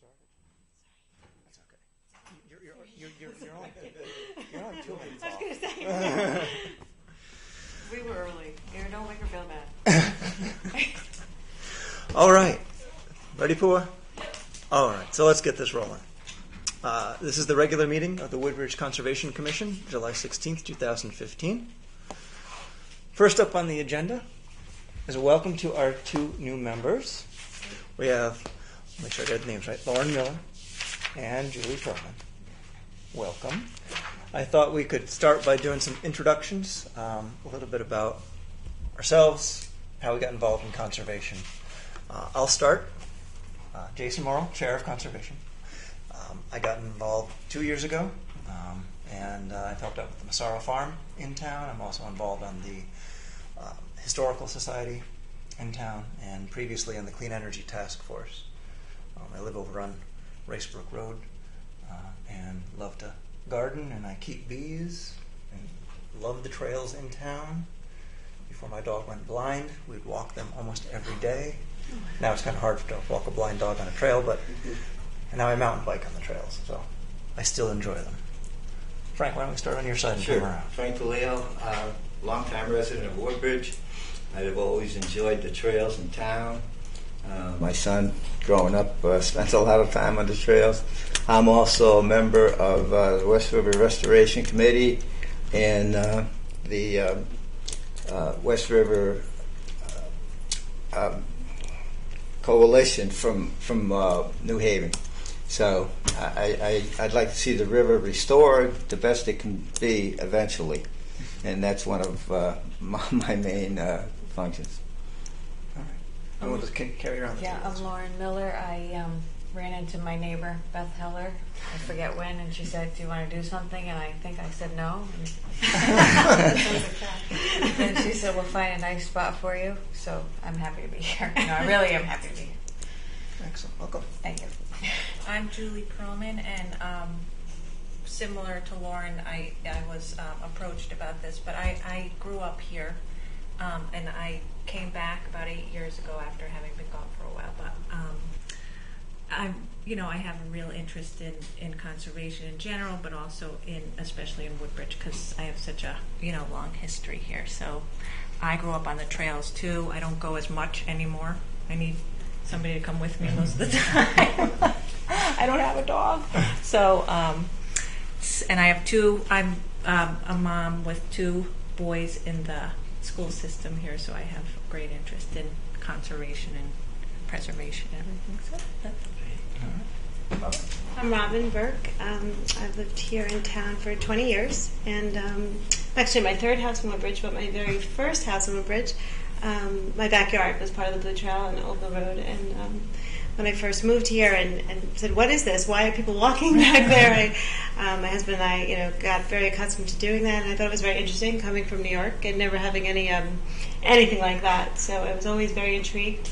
started. That's okay. You're on 2 minutes. I was going to say. We were early. Don't make her feel bad. All right. Ready, Pua? All right. So let's get this rolling. This is the regular meeting of the Woodbridge Conservation Commission, July 16th, 2015. First up on the agenda is a welcome to our 2 new members. We have, make sure I got the names right, Lauren Miller and Julie Perlman. Welcome. I thought we could start by doing some introductions, a little bit about ourselves, how we got involved in conservation. I'll start. Jason Morrill, Chair of Conservation. I got involved 2 years ago, and I've helped out with the Massaro Farm in town. I'm also involved on the Historical Society in town, and previously on the Clean Energy Task Force. I live over on Racebrook Road, and love to garden, and I keep bees, and love the trails in town. Before my dog went blind, we'd walk them almost every day. Now it's kind of hard to walk a blind dog on a trail, and now I mountain bike on the trails, so I still enjoy them. Frank, why don't we start on your side and Sure. come around? Frank DeLeo, longtime resident of Woodbridge. I've always enjoyed the trails in town. My son, growing up, spent a lot of time on the trails. I'm also a member of the West River Restoration Committee and the West River Coalition from New Haven. So I'd like to see the river restored the best it can be eventually, and that's one of my main functions. All right. I'm going to carry around the Yeah, tables. I'm Lauren Miller. I ran into my neighbor, Beth Heller, I forget when, and she said, "Do you want to do something?" And I think I said no. And then she said, "We'll find a nice spot for you." So I'm happy to be here. No, I really am happy to be here. Excellent. Welcome. Thank you. I'm Julie Perlman, and similar to Lauren, I was approached about this, but I grew up here, and I came back about 8 years ago after having been gone for a while. But I have a real interest in conservation in general, but also especially in Woodbridge, because I have such a long history here. So I grew up on the trails too. I don't go as much anymore. I need somebody to come with me most of the time. I don't have a dog. So, and I have I'm a mom with 2 boys in the school system here, so I have great interest in conservation and preservation and everything. So that's I'm Robyn Berke. I've lived here in town for 20 years, and actually my 3rd house in Woodbridge, but my very first house in Woodbridge, my backyard was part of the Blue Trail on Old Mill Road, and when I first moved here and said, "What is this? Why are people walking back there?" My husband and I, got very accustomed to doing that, and I thought it was very interesting coming from New York and never having anything like that. So I was always very intrigued.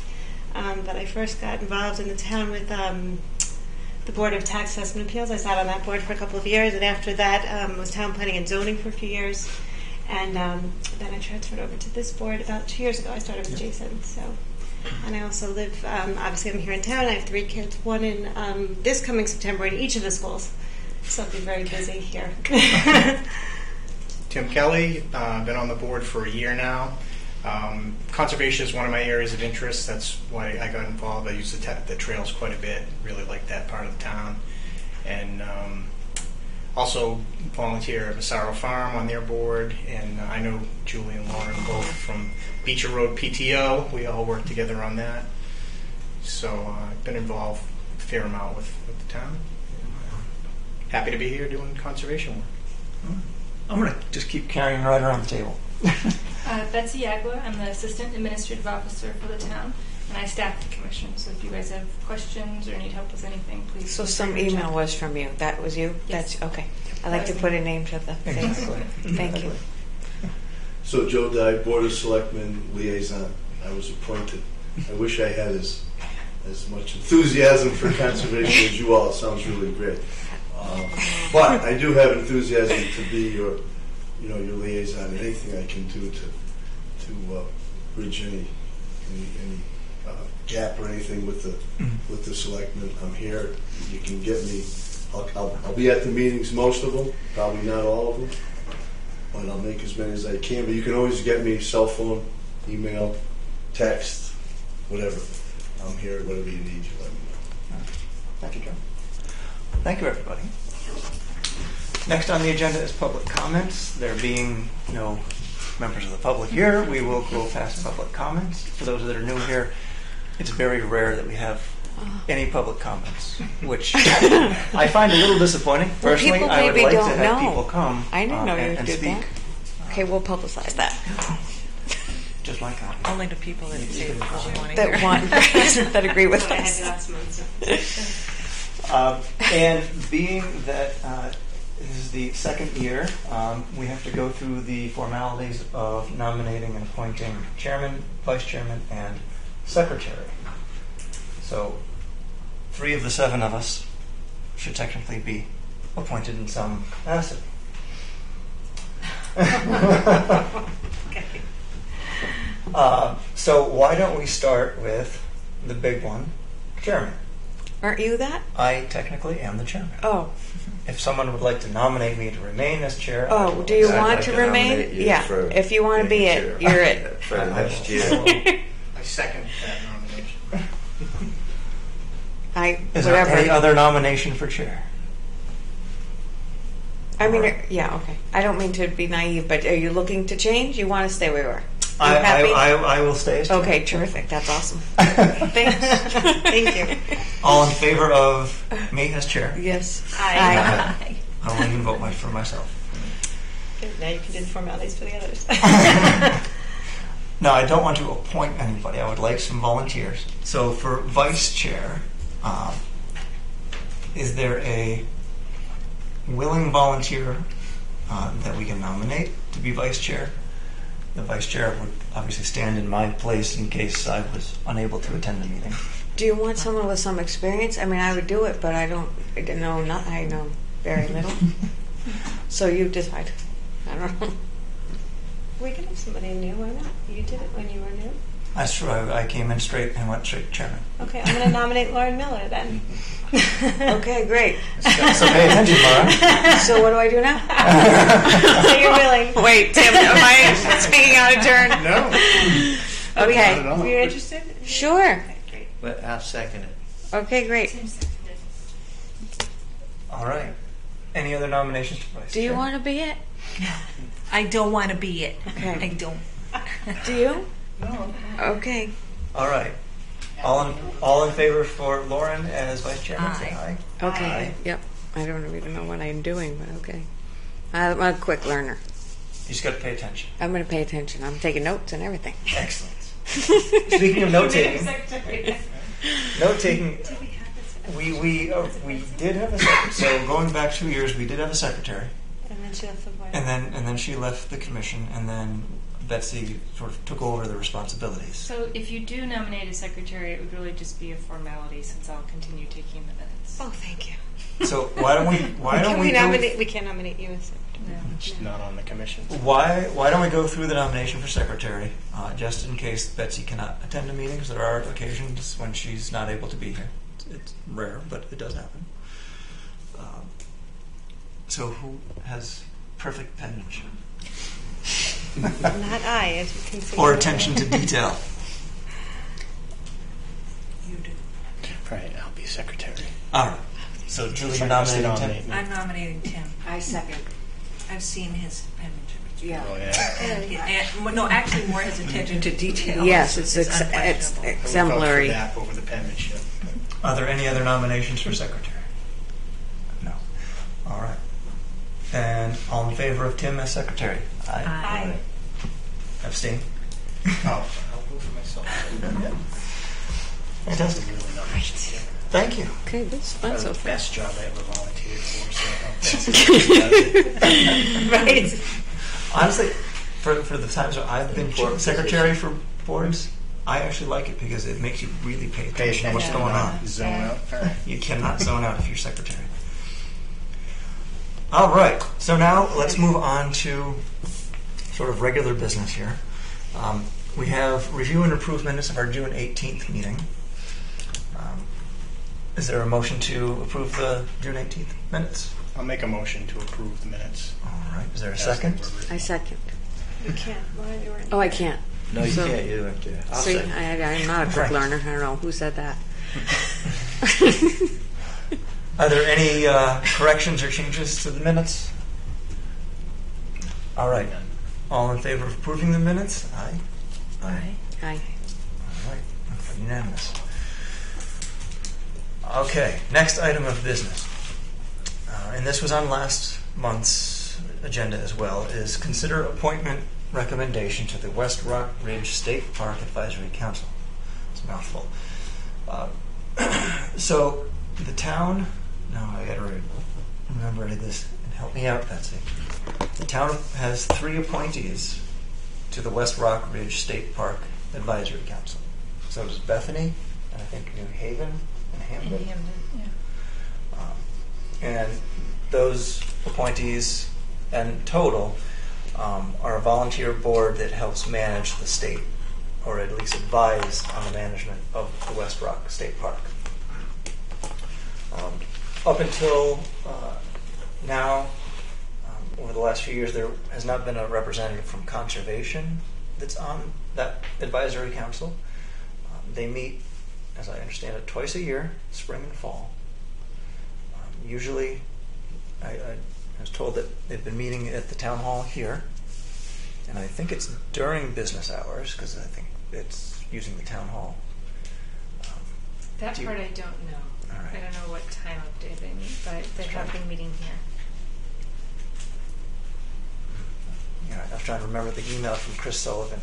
But I first got involved in the town with the Board of Tax Assessment Appeals. I sat on that board for a couple of years, and after that was town planning and zoning for a few years. And then I transferred over to this board about 2 years ago. I started with Jason. So, and I also live, obviously I'm here in town. I have 3 kids, one in this coming September in each of the schools. So I'll be very busy here. Tim Kelley, been on the board for a year now. Conservation is one of my areas of interest. That's why I got involved. I use the trails quite a bit. Really like that part of the town. And also volunteer at Massaro Farm on their board. And I know Julie and Lauren both from Beecher Road PTO. We all work together on that. So I've been involved a fair amount with the town. Happy to be here doing conservation work. I'm going to just keep carrying right around the table. Betsy Yagla. I'm the Assistant Administrative Officer for the town, and I staff the commission. So if you guys have questions or need help with anything, please. So some email was from you. That was you? Yes. That's okay. I like to put a name to the things. Thank you. So Joe Dey, Board of Selectmen liaison. I was appointed. I wish I had as much enthusiasm for conservation as you all. It sounds really great. But I do have enthusiasm to be your liaison, and anything I can do to bridge any gap or anything with the selectmen, I'm here. You can get me. I'll be at the meetings, most of them, probably not all of them, but I'll make as many as I can. But you can always get me cell phone, email, text, whatever. I'm here. Whatever you need, you let me know. Thank you, Joe. Thank you, everybody. Next on the agenda is public comments. There being no members of the public here, we will go past public comments. For those that are new here, it's very rare that we have any public comments, which I find a little disappointing. Personally, people I would maybe like to don't have know. people come I didn't know you and did speak. that. Okay, we'll publicize that. Just my comment. Only to people that say they want to hear. That want that agree with That's what I us. had last month. And being that this is the second year, we have to go through the formalities of nominating and appointing chairman, vice chairman, and secretary. So 3 of the 7 of us should technically be appointed in some capacity. So why don't we start with the big one, chairman? Aren't you that? I technically am the chairman. Oh. If someone would like to nominate me to remain as chair, I Oh, will do you accept. want I'd to like to remain? nominate you Yeah. for If you want to be being it, chair. you're it. For the next year. I second that nomination. Is there Whatever. any other nomination for chair? I mean, yeah, okay. I don't mean to be naive, but are you looking to change? You want to stay where you are? You happy? I will stay as chair. Okay, terrific. That's awesome. Thanks. Thank you. All in favor of me as chair? Yes. Aye. I will even vote for myself. Good. Now you can do the formalities for the others. No, I don't want to appoint anybody. I would like some volunteers. So for vice chair, is there a willing volunteer that we can nominate to be vice chair? The vice chair would obviously stand in my place in case I was unable to attend the meeting. Do you want someone with some experience? I mean, I would do it, but I know very little. So you decide. I don't know. We can have somebody new. Why not? You did it when you were new. That's true. I came in straight and went straight to chairman. Okay, I'm going to nominate Lauren Miller then. Okay, great. So pay attention, Laura. So what do I do now? So you're willing. Wait, Tim, am I speaking out of turn? No. Okay. Not at all. Are you interested? Sure. Okay, great. But I'll second it. Okay, great. All right. Any other nominations for vice Do you chair? want to be it? I don't want to be it. Okay. I don't. Do you? No. Okay. All right. All in favor for Lauren as vice chairman? Say aye. Okay. Aye. Yep. I don't even know what I'm doing, but okay. I'm a quick learner. You just got to pay attention. I'm going to pay attention. I'm taking notes and everything. Excellent. Speaking of note taking, we did have a secretary. So going back 2 years, we did have a secretary, And then she left the board. and then she left the commission, and then Betsy sort of took over the responsibilities. So if you do nominate a secretary, it would really just be a formality since I'll continue taking the minutes. Oh, thank you. So why don't we nominate? We can't nominate you as secretary. It's not on the commission. Why don't we go through the nomination for secretary, just in case Betsy cannot attend a meeting, because there are occasions when she's not able to be here. It's rare, but it does happen. So who has perfect penmanship? Not I, as you can see. Or attention to detail? You do. Right, I'll be secretary. All right. So Julie, you're nominating Tim? I'm nominating Tim. I second. I've seen his penmanship. Yeah. Oh, yeah. No, actually, more his attention to detail. Yes, it's unquestionable. I would vote for exemplary. that over the penmanship. Are there any other nominations for secretary? No. All right. And all in favor of Tim as secretary? Aye. Aye. Abstain? Oh, I'll vote for myself. Fantastic. Really not much to do. Thank you. Okay, this is fun That was so the far. best job I ever volunteered for. So Right. Honestly, for the times that I've been secretary for boards, I actually like it because it makes you really pay attention to what's going on. Zone out. All right. You cannot zone out if you're secretary. All right. So now let's move on to sort of regular business here. We have review and approve minutes of our June 18th meeting. Is there a motion to approve the June 18th minutes? I'll make a motion to approve the minutes. All right. Is there a second? I second. You can't. Why you weren't? Oh, I can't. No, you So- can't. You don't care. I'll See, second. I'm not a quick Right. learner. I don't know who said that. Are there any corrections or changes to the minutes? All right. All in favor of approving the minutes? Aye. Aye. Aye. All right. Unanimous. Okay. Next item of business, and this was on last month's agenda as well, is consider appointment recommendation to the West Rock Ridge State Park Advisory Council. It's a mouthful. So the town, no, I got to remember this and help me out, Betsy. The town has 3 appointees to the West Rock Ridge State Park Advisory Council. So does Bethany, and I think New Haven and Hampton. And those appointees, and total, are a volunteer board that helps manage the state, or at least advise on the management of the West Rock State Park. Up until now, over the last few years, there has not been a representative from conservation that's on that advisory council. They meet, as I understand it, twice a year, spring and fall. Usually, I was told that they've been meeting at the town hall here, and I think it's during business hours, because I think it's using the town hall. That Do you- part I don't know. All right. I don't know what time of day they meet, but they have been meeting here. Yeah, I was trying to remember the email from Chris Sullivan.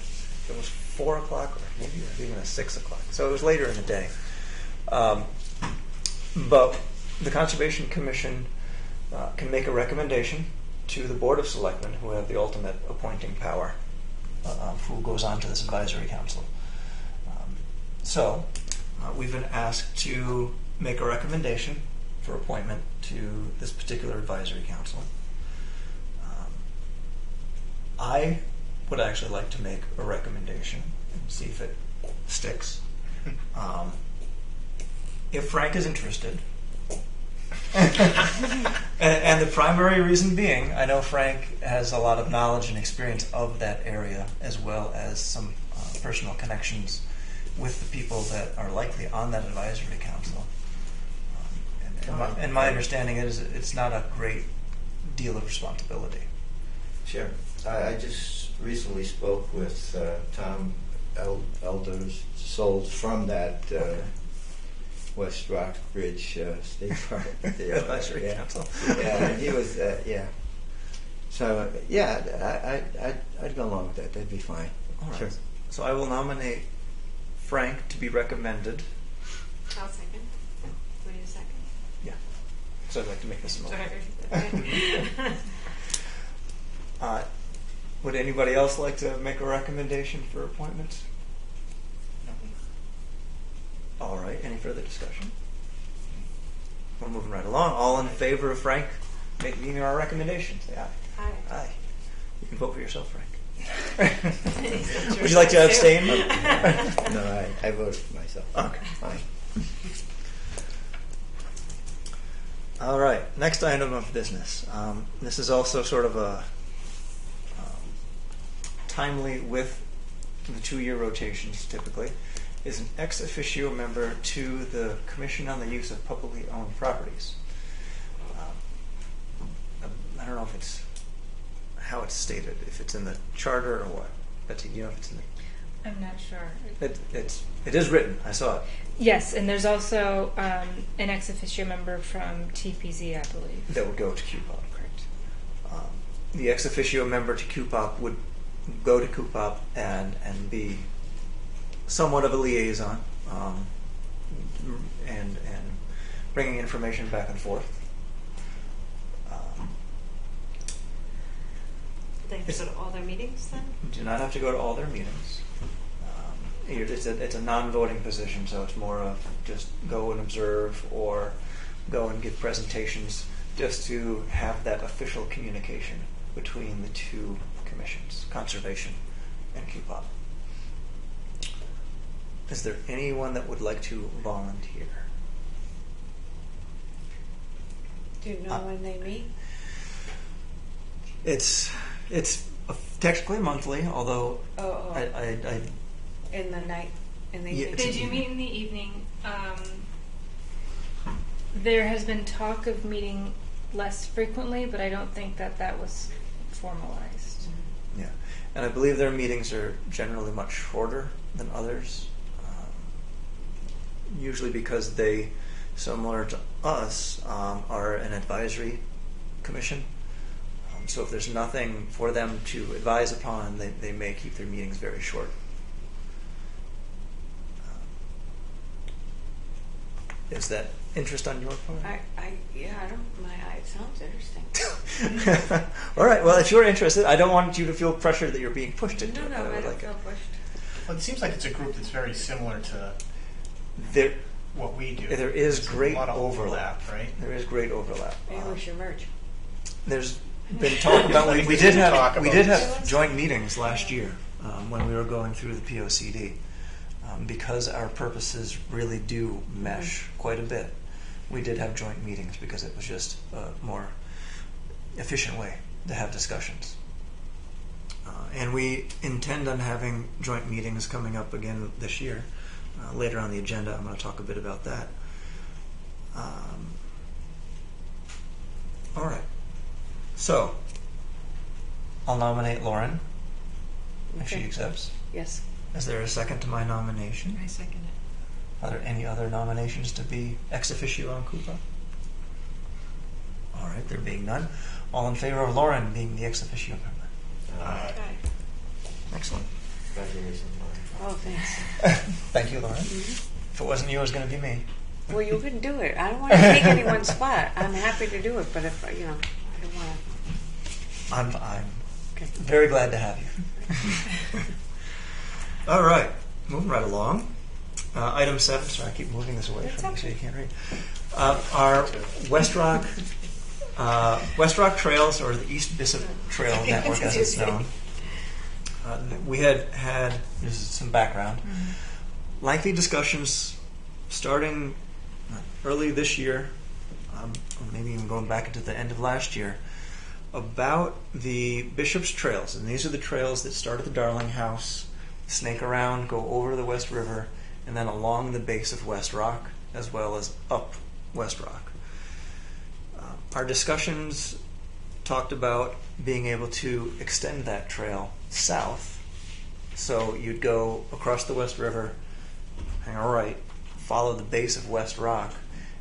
It was 4 o'clock, or maybe even 6 o'clock. So it was later in the day. But the Conservation Commission can make a recommendation to the Board of Selectmen, who have the ultimate appointing power, who goes on to this advisory council. So we've been asked to make a recommendation for appointment to this particular advisory council. I would actually like to make a recommendation and see if it sticks. If Frank is interested, and the primary reason being, I know Frank has a lot of knowledge and experience of that area, as well as some personal connections with the people that are likely on that advisory council. And my understanding is it's not a great deal of responsibility. Sure. I just recently spoke with Tom Elders Souls from that West Rock Ridge State Park Advisory Council. Yeah, and he was, yeah. So, yeah, I'd go along with that. That'd be fine. All right. Sure. So I will nominate Frank to be recommended. I'll second. Will you second? Yeah. So I'd like to make this a motion. Okay. Would anybody else like to make a recommendation for appointments? All right. Any further discussion? We're moving right along. All in favor of Frank making our recommendation? Say aye. Aye. Aye. You can vote for yourself, Frank. Would you like to abstain? No, I voted for myself. Okay. Fine. All right. Next item of business. This is also sort of a timely with the 2-year rotations typically, is an ex-officio member to the Commission on the Use of Publicly Owned Properties. I don't know if it's how it's stated, if it's in the charter or what. Betsy, do you know if it's in the... I'm not sure. It is written. I saw it. Yes, and there's also an ex-officio member from TPZ, I believe. That would go to CUPOP. Correct. The ex-officio member to CUPOP would go to CUPOP and be somewhat of a liaison, and bringing information back and forth. They have to go to all their meetings then? Do not have to go to all their meetings. It's a non-voting position, so it's more of just go and observe or go and give presentations, just to have that official communication between the two commissions, conservation and CUPOP. Is there anyone that would like to volunteer? Do you know when they meet? It's technically monthly, although I In the night, in the Yeah, evening? They do meet in the evening. There has been talk of meeting less frequently, but I don't think that was formalized. yeah, and I believe their meetings are generally much shorter than others. Usually because they, similar to us, are an advisory commission. So if there's nothing for them to advise upon, they may keep their meetings very short. Is that interest on your part? I don't mind. It sounds interesting. All right. Well, if you're interested, I don't want you to feel pressure that you're being pushed into it. No, I would don't like feel pushed. Well, it seems like it's a group that's very similar to There, what we do. there is There's great a lot of overlap. right? There is great overlap. Maybe we should merge. There's been talk about we There's did been talk have we about did this. have joint meetings last year when we were going through the POCD because our purposes really do mesh quite a bit. We did have joint meetings because it was just a more efficient way to have discussions. And we intend on having joint meetings coming up again this year. Later on the agenda, I'm going to talk a bit about that. All right. So, I'll nominate Lauren if she Okay. accepts. Yes. Is there a second to my nomination? I second it. Are there any other nominations to be ex-officio on CUPOP? All right, there being none. All in favor of Lauren being the ex-officio member? Okay. Excellent. Congratulations, Lauren. Oh, thanks. Thank you, Lauren. If it wasn't you, it was going to be me. Well, you couldn't do it. I don't want to take anyone's spot. I'm happy to do it, but if I don't want to. I'm Okay. very glad to have you. All right, moving right along. Item 7. Sorry, I keep moving this away from you so you can't read. Our West Rock Trails, or the East Bishop Trail Network, as it's known. We had this is some background. Lengthy discussions starting early this year, or maybe even going back into the end of last year, about the Bishop's Trails. And these are the trails that start at the Darling House, snake around, go over the West River, and then along the base of West Rock, as well as up West Rock. Our discussions talked about being able to extend that trail south. So you'd go across the West River, hang a right, follow the base of West Rock,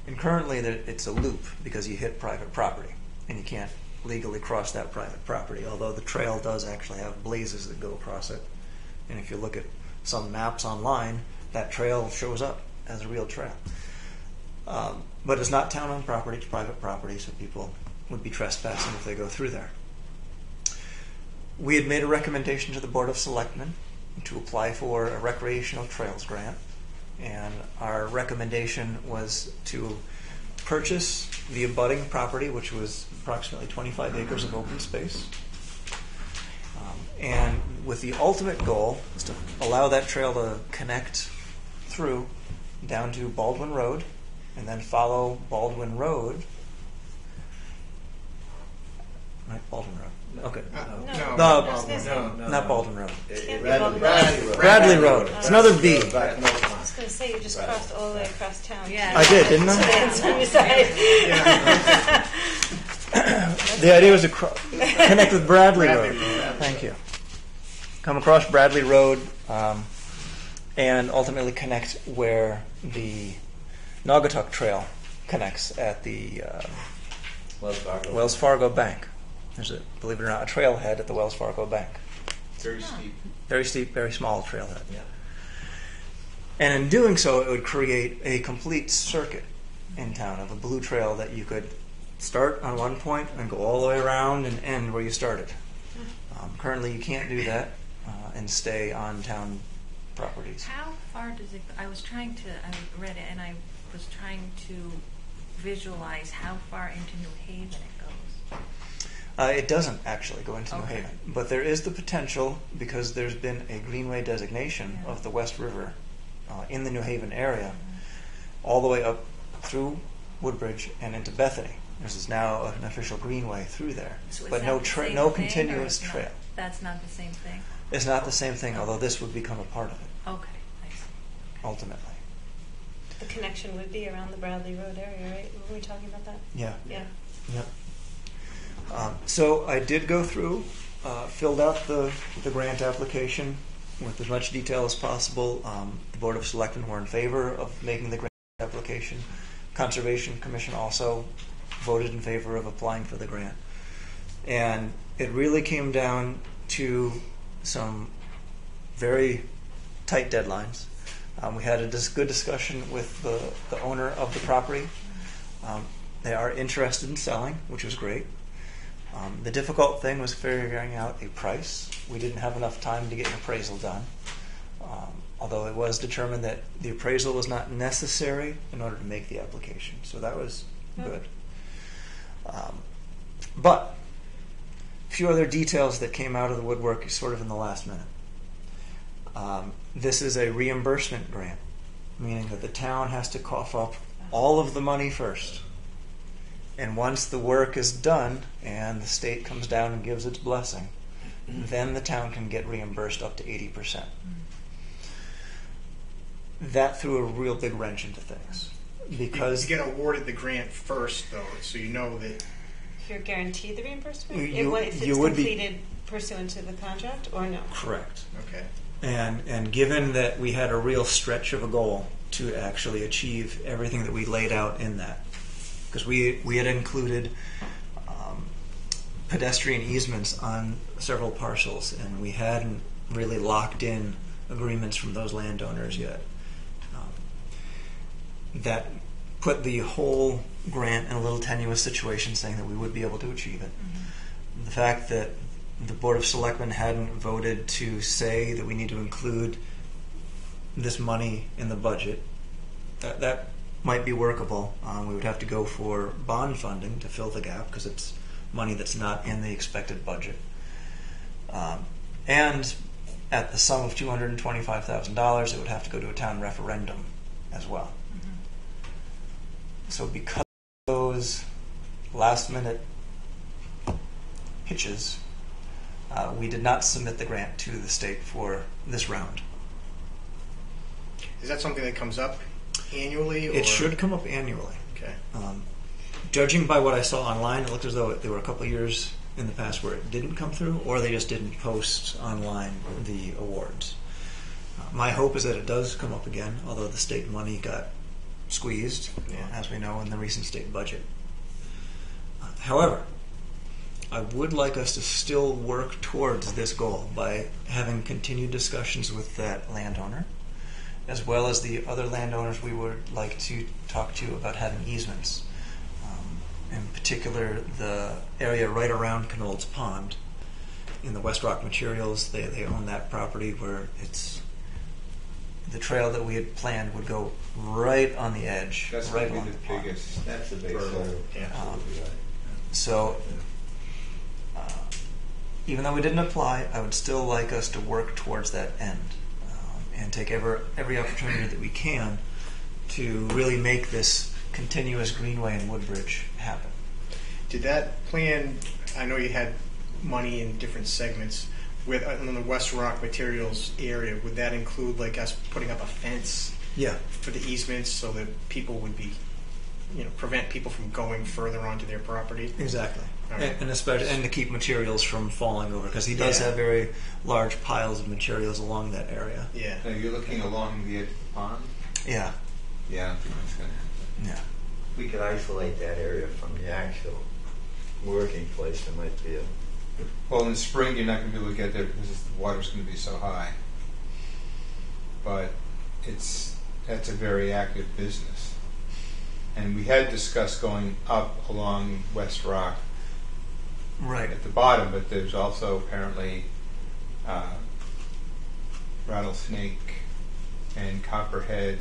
and currently it's a loop because you hit private property, and you can't legally cross that private property, although the trail does actually have blazes that go across it. And if you look at some maps online, that trail shows up as a real trail. But it's not town-owned property, it's private property, so people would be trespassing if they go through there. We had made a recommendation to the Board of Selectmen to apply for a recreational trails grant, and our recommendation was to purchase the abutting property, which was approximately 25 acres of open space, and with the ultimate goal is to allow that trail to connect through down to Baldwin Road, and then follow Baldwin Road. Right, Baldwin Road. Okay. No. Not Baldwin Road. Bradley Road. Bradley Road. It's another B. I was going to say, you just crossed all the way across town. Yeah. I did, didn't I? It's on your side. The idea was to connect with Bradley Road. Thank you. Come across Bradley Road and ultimately connect where the Naugatuck Trail connects at the Wells Fargo Bank. There's a, believe it or not, a trailhead at the Wells Fargo Bank. Very steep. Very steep, very small trailhead. Yeah. And in doing so, it would create a complete circuit in town of a blue trail that you could start on one point and go all the way around and end where you started. Currently, you can't do that and stay on town properties. How far does it? I read it and I was trying to visualize how far into New Haven it goes. It doesn't actually go into New Okay. Haven, but there is the potential, because there's been a greenway designation of the West River in the New Haven area, all the way up through Woodbridge and into Bethany. There's now an official greenway through there, So is but that no the same no thing, or continuous it's not? trail. That's not the same thing. It's not the same thing, although this would become a part of it Okay, I see. ultimately. The connection would be around the Bradley Road area, right? Were we talking about that? Yeah. Yeah. Yep. So I did go through, filled out the grant application with as much detail as possible. The Board of Selectmen were in favor of making the grant application. Conservation Commission also voted in favor of applying for the grant. And it really came down to some very tight deadlines. We had a good discussion with the owner of the property. They are interested in selling, which was great. The difficult thing was figuring out a price. We didn't have enough time to get an appraisal done, although it was determined that the appraisal was not necessary in order to make the application. So that was good. But a few other details that came out of the woodwork sort of in the last minute. This is a reimbursement grant, meaning that the town has to cough up all of the money first. And once the work is done and the state comes down and gives its blessing, then the town can get reimbursed up to 80%. That threw a real big wrench into things. Because you get awarded the grant first, though, so you know that You're guaranteed the reimbursement? You- if it's you would be- completed pursuant to the contract, or no? correct. okay. And given that we had a real stretch of a goal to actually achieve everything that we laid out in that, because we had included pedestrian easements on several parcels, and we hadn't really locked in agreements from those landowners yet. That put the whole grant in a little tenuous situation, saying that we would be able to achieve it. Mm-hmm. The fact that the Board of Selectmen hadn't voted to say that we need to include this money in the budget, that might be workable. We would have to go for bond funding to fill the gap because it's money that's not in the expected budget. And at the sum of $225,000, it would have to go to a town referendum as well. Mm-hmm. So because of those last-minute hitches, we did not submit the grant to the state for this round. Is that something that comes up annually? Or? It should come up annually. Okay. Judging by what I saw online, it looked as though there were a couple of years in the past where it didn't come through, or they just didn't post online the awards. My hope is that it does come up again, although the state money got squeezed, as we know, in the recent state budget. However, I would like us to still work towards this goal by having continued discussions with that landowner, as well as the other landowners we would like to talk to about having easements. In particular, the area right around Knoll's Pond in the West Rock Materials, they own that property where it's the trail that we had planned would go right on the edge. That's right going along to be the the pond. biggest. That's the big hurdle. hurdle. Yeah. So, even though we didn't apply, I would still like us to work towards that end and take every opportunity that we can to really make this continuous greenway in Woodbridge happen. Did that plan, I know you had money in different segments, with on the West Rock Materials area, would that include like us putting up a fence Yeah, for the easements so that people would be, prevent people from going further onto their property? exactly. All right. And especially to keep materials from falling over, because he does Yeah. have very large piles of materials along that area. Yeah. Now you're looking along the edge of the pond? Yeah, Yeah, I don't think that's going to happen. yeah. We could isolate that area from the actual working place. There might be a Well, in the spring, you're not going to be able to get there because the water's going to be so high. But that's a very active business. And we had discussed going up along West Rock Right. at the bottom, but there's also apparently Rattlesnake and Copperhead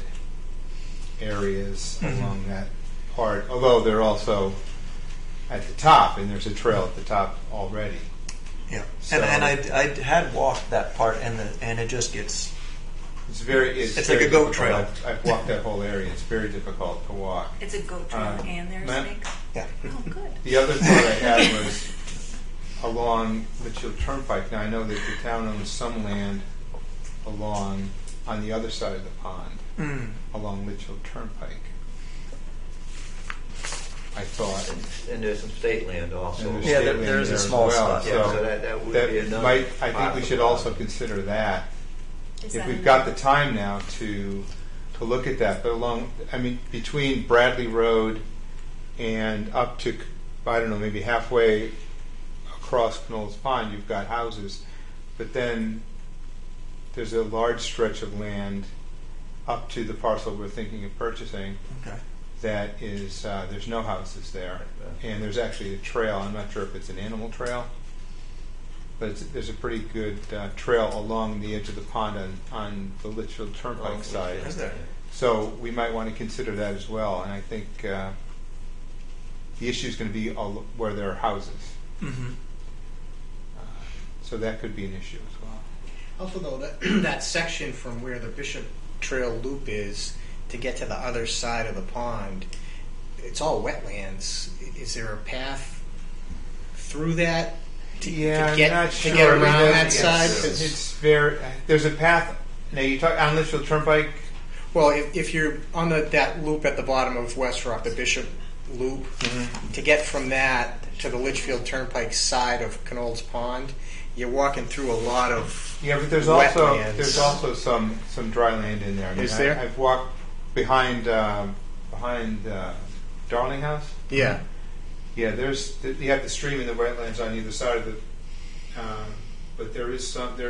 areas along that part, although they're also at the top, and there's a trail at the top already. Yeah, So- and I had walked that part, and it just gets It's It's very like a goat difficult. trail. I've walked that whole area. It's very difficult to walk. It's a goat trail and there's snakes. Yeah. Oh, good. The other thought I had was along Litchfield Turnpike. Now I know that the town owns some land on the other side of the pond, along Litchfield Turnpike. I thought. And there's some state land also. And Yeah, state land there's a there as small well. spot. Yeah, so that would be another I think we should possible. also consider that. Is If that we've in- got the time now to look at that, but between Bradley Road and up to, I don't know, maybe halfway across Knoll's Pond, you've got houses, but then there's a large stretch of land up to the parcel we're thinking of purchasing Okay. that is, there's no houses there, and there's actually a trail. I'm not sure if it's an animal trail, but there's a pretty good trail along the edge of the pond on the Litchfield Turnpike side. Is there? So we might want to consider that as well. And I think the issue is going to be where there are houses. Mm-hmm. So that could be an issue as well. Also, though, that section from where the Bishop Trail Loop is to get to the other side of the pond, it's all wetlands. Is there a path through that to get not to sure. get around that Yes. side? It's very. There's a path. Now you talk on Litchfield Turnpike. Well, if you're on that loop at the bottom of West Rock, the Bishop Loop, to get from that to the Litchfield Turnpike side of Knoll's Pond, you're walking through a lot of Yeah, but there's wetlands. also some dry land in there. Is there? I've walked behind Darling House. Yeah. Yeah, you have the stream and the wetlands on either side of the. But there is quite a bit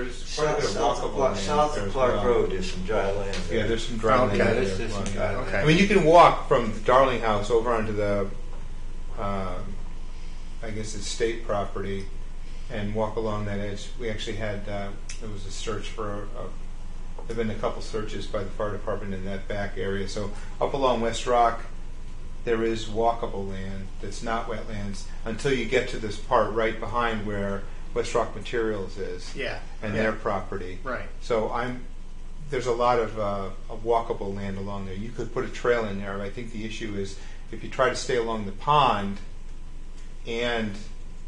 of walkable land South there of as Clark well. Road, there's some dry land. there. Yeah, there's some dry land Okay. there. There's as some well, dry yeah. land. Okay. I mean, you can walk from Darling House over onto the, I guess it's state property, and walk along that edge. We actually had there was a search for there've been a couple searches by the fire department in that back area. So up along West Rock, there is walkable land that's not wetlands until you get to this part right behind where West Rock Materials is Yeah. and Yeah. their property. Right. So there's a lot of walkable land along there. You could put a trail in there. I think the issue is if you try to stay along the pond and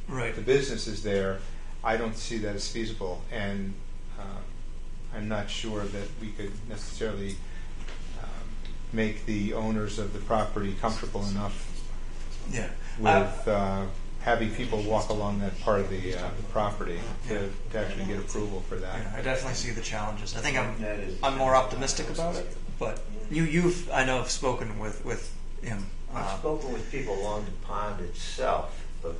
Right. the business is there, I don't see that as feasible. And I'm not sure that we could necessarily make the owners of the property comfortable enough Yeah. with having people walk along that part of the property to actually get approval for that. Yeah, I definitely see the challenges. I think That is- I'm more optimistic about it, but you've I know have spoken with him. I've spoken with people along the pond itself, but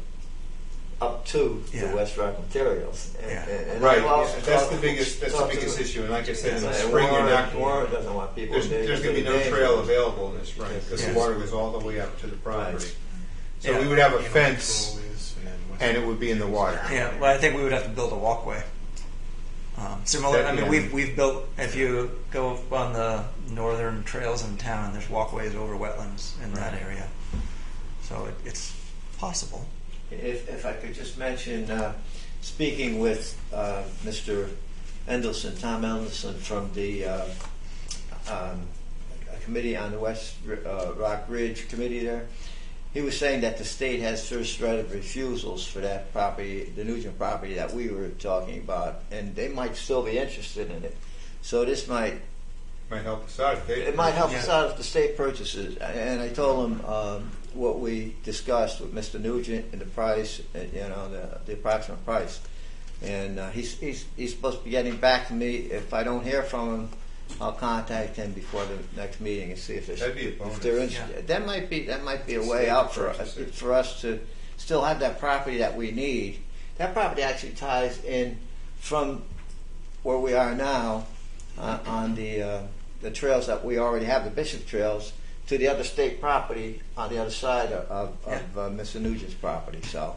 up to Yeah. the West Rock Materials. Yeah. And Right, I've also yeah, that's talked the to- biggest talked to- issue. And like I said, in the And spring, Warren doesn't want people. there's going to be no trail available in the spring because Yes. the water goes all the way up to the property. Right. So Yeah. we would have a Animal fence, control is, and it would be in the water. Yeah, well, I think we would have to build a walkway. Similar, I mean, Yeah. we've built. If you go up on the northern trails in town, there's walkways over wetlands in that area, so it's possible. If I could just mention, speaking with Mr. Endelson, Tom Endelson from the committee on the West Rock Ridge committee there, he was saying that the state has first right of refusals for that property, the Nugent property that we were talking about, and they might still be interested in it. So this might help us out. it might help us Yeah. out if the state purchases. And I told him what we discussed with Mr. Nugent and the price, the approximate price. And he's supposed to be getting back to me. If I don't hear from him, I'll contact him before the next meeting and see if That'd be a bonus. if they're interested. That might be a way out for us to still have that property that we need. That property actually ties in from where we are now on the trails that we already have, the Bishop trails, to the other state property on the other side of Mr. Nugent's property. So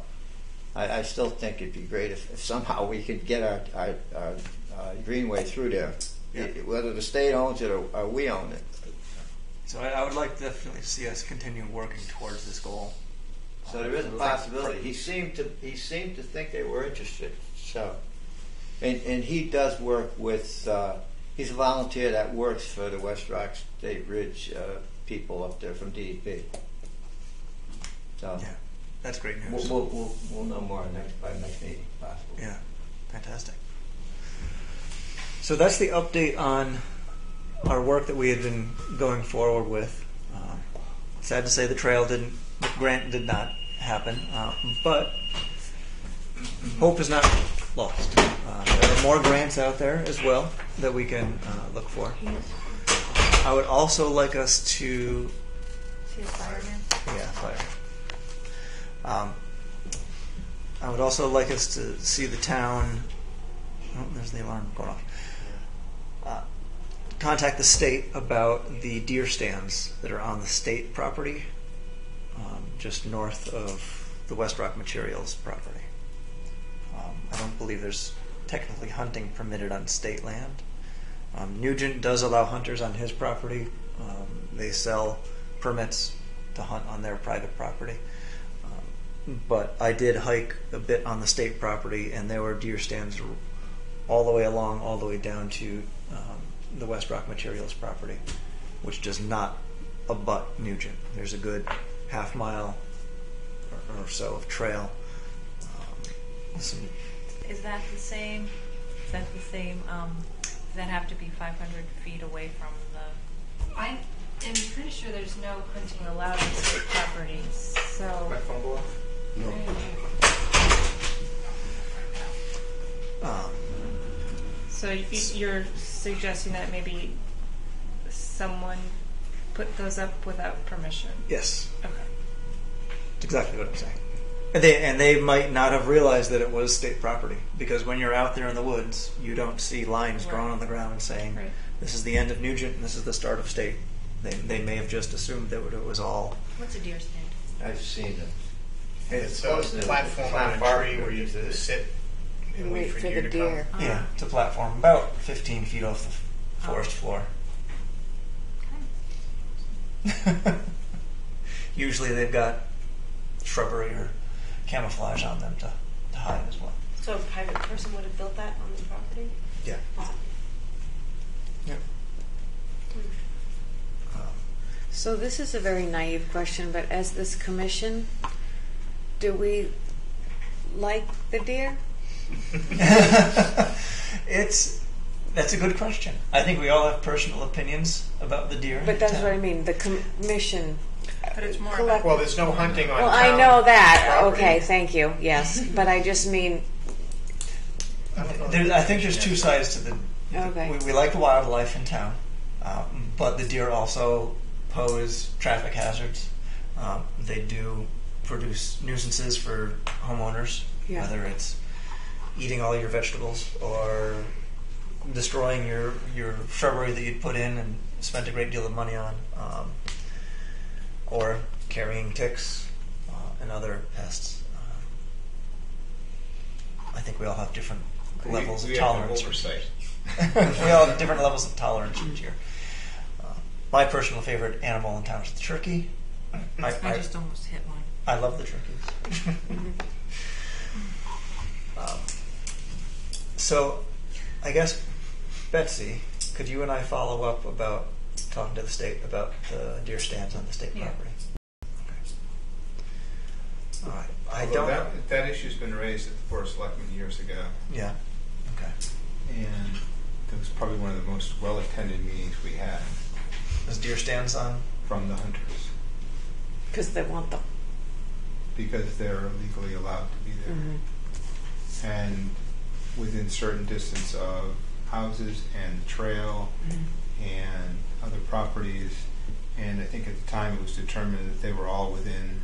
I still think it'd be great if somehow we could get our greenway through there. Yeah. Whether the state owns it or we own it. So I would like to definitely see us continue working towards this goal. So there is a possibility. He seemed to think they were interested. So, and he does work with He's a volunteer that works for the West Rock State Ridge people up there from DEP. So Yeah, that's great news. we'll know more by next meeting, possible. Yeah, fantastic. So that's the update on our work that we had been going forward with. Sad to say the grant did not happen, but hope is not lost. There are more grants out there as well that we can look for. I would also like us to... See a fireman? Yeah, fire. I would also like us to see the town... Oh, there's the alarm going off. Contact the state about the deer stands that are on the state property, just north of the West Rock Materials property. I don't believe there's technically hunting permitted on state land. Nugent does allow hunters on his property. They sell permits to hunt on their private property. But I did hike a bit on the state property, and there were deer stands all the way along, all the way down to the West Rock Materials property, which does not abut Nugent. There's a good half mile or so of trail. Is that the same? Does that have to be 500 feet away from the... I am pretty sure there's no hunting allowed on state property, so... My phone go off? No. So you're suggesting that maybe someone put those up without permission? Yes, Okay. that's exactly what I'm saying. And they might not have realized that it was state property, because when you're out there in the woods, you don't see lines drawn on the ground saying, Right. this is the end of Nugent and this is the start of state. They may have just assumed that it was all... What's a deer stand? I've seen them. It's a platform on a tree where you sit and wait for deer to deer. come. Yeah, it's a platform about 15 feet off the forest floor. Usually they've got shrubbery or camouflage on them to hide as well. So a private person would have built that on the property? Yeah. Yeah. So this is a very naive question, but as this commission, do we like the deer? That's a good question. I think we all have personal opinions about the deer. But that's what I mean, the commission. But it's more collect- Well, there's no hunting on Well, I town know that. property. Okay, thank you. Yes, but I just mean. I think there's two sides to the... Okay. We like the wildlife in town, but the deer also pose traffic hazards. They do produce nuisances for homeowners, Yeah. whether it's eating all your vegetables or destroying your shrubbery that you'd put in and spent a great deal of money on, or carrying ticks and other pests. I think we all have different levels of tolerance. Oversight. We all have different levels of tolerance for deer. My personal favorite animal in town is the turkey. I just almost hit one. I love the turkeys. So, I guess, Betsy, could you and I follow up about talking to the state about the deer stands on the state Yeah. property? Okay. All right. I Although don't. that issue's been raised at the Board of Selectmen years ago, Yeah. Okay. and it was probably one of the most well-attended meetings we had Is deer stands on? from the hunters, Because they want them. because they're legally allowed to be there. Mm-hmm. And within certain distance of houses and the trail and other properties, and I think at the time it was determined that they were all within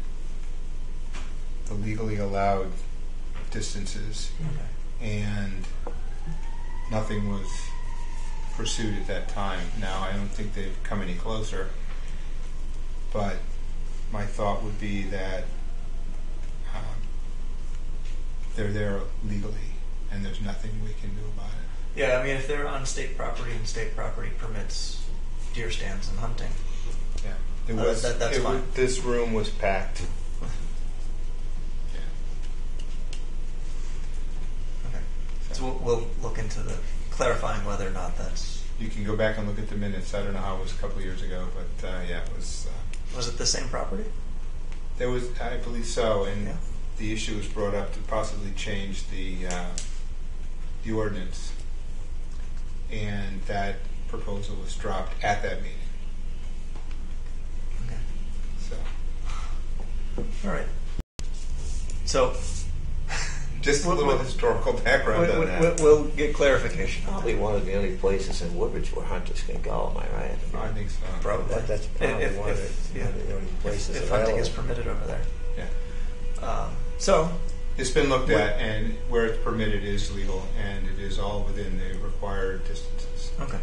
the legally allowed distances, and nothing was pursued at that time. Now I don't think they've come any closer, but my thought would be that they're there legally, and there's nothing we can do about it. Yeah, I mean, if they're on state property and state property permits deer stands and hunting, Yeah, that's fine. This room was packed. Yeah. okay. So we'll look into clarifying whether or not that's You can go back and look at the minutes. I don't know how it was a couple of years ago, but yeah, it was. Was it the same property? There was, I believe so, and Yeah. the issue was brought up to possibly change the ordinance, and that proposal was dropped at that meeting. Okay. So, All right. So just a little historical background on that. we'll get clarification. Probably one of the only places in Woodbridge where hunters can go, am I right? I think so. Probably. That's probably If- one, if- of the only places If hunting is available. permitted over there. Yeah. So, It's been looked at, and where it's permitted is legal, and it is all within the required distances. okay.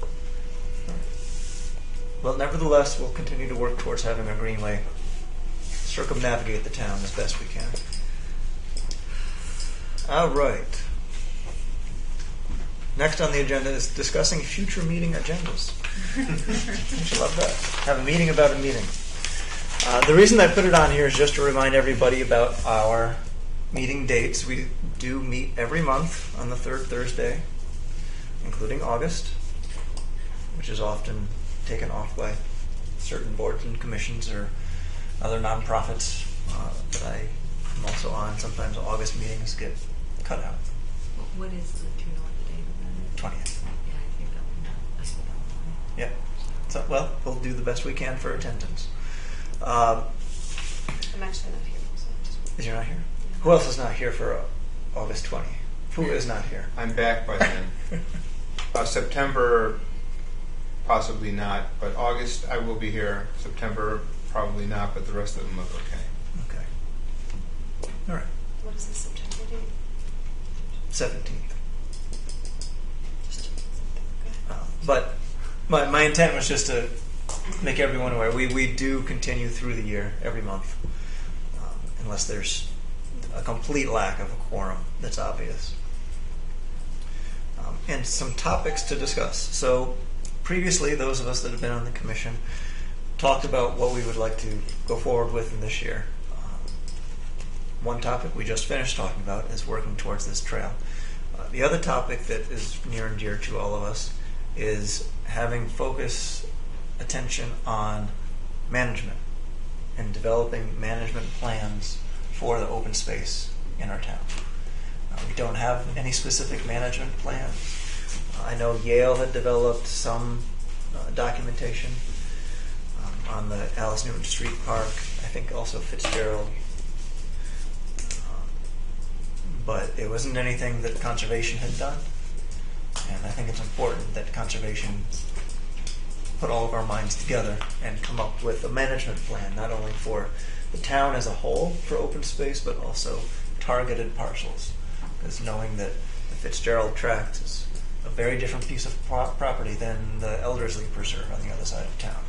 All right. Well, nevertheless, we'll continue to work towards having a greenway circumnavigate the town as best we can. All right. Next on the agenda is discussing future meeting agendas. I love that. Have a meeting about a meeting. The reason I put it on here is just to remind everybody about our meeting dates. We do meet every month on the third Thursday, including August, which is often taken off by certain boards and commissions or other nonprofits that I am also on. Sometimes August meetings get cut out. What is the, do you know what the date of that is? 20th. Yeah, I think I said that one. Yeah. So, well, we'll do the best we can for attendance. I'm actually not here. So Is you not here? Who else is not here for August 20? Who is not here? I'm back by then. September, possibly not, but August I will be here. September, probably not, but the rest of them look okay. Okay. All right. what is the September date? 17th. Just checking something. Go ahead. But my intent was just to make everyone aware. We do continue through the year, every month, unless there's a complete lack of a quorum that's obvious. And some topics to discuss. So previously, those of us that have been on the commission talked about what we would like to go forward with in this year. One topic we just finished talking about is working towards this trail. The other topic that is near and dear to all of us is having focus attention on management and developing management plans for the open space in our town. We don't have any specific management plans. I know Yale had developed some documentation on the Alice Newton Street Park. I think also Fitzgerald. But it wasn't anything that conservation had done. And I think it's important that conservation put all of our minds together and come up with a management plan, not only for the town as a whole for open space, but also targeted parcels. Because knowing that the Fitzgerald Tract is a very different piece of property than the Eldersley Preserve on the other side of town.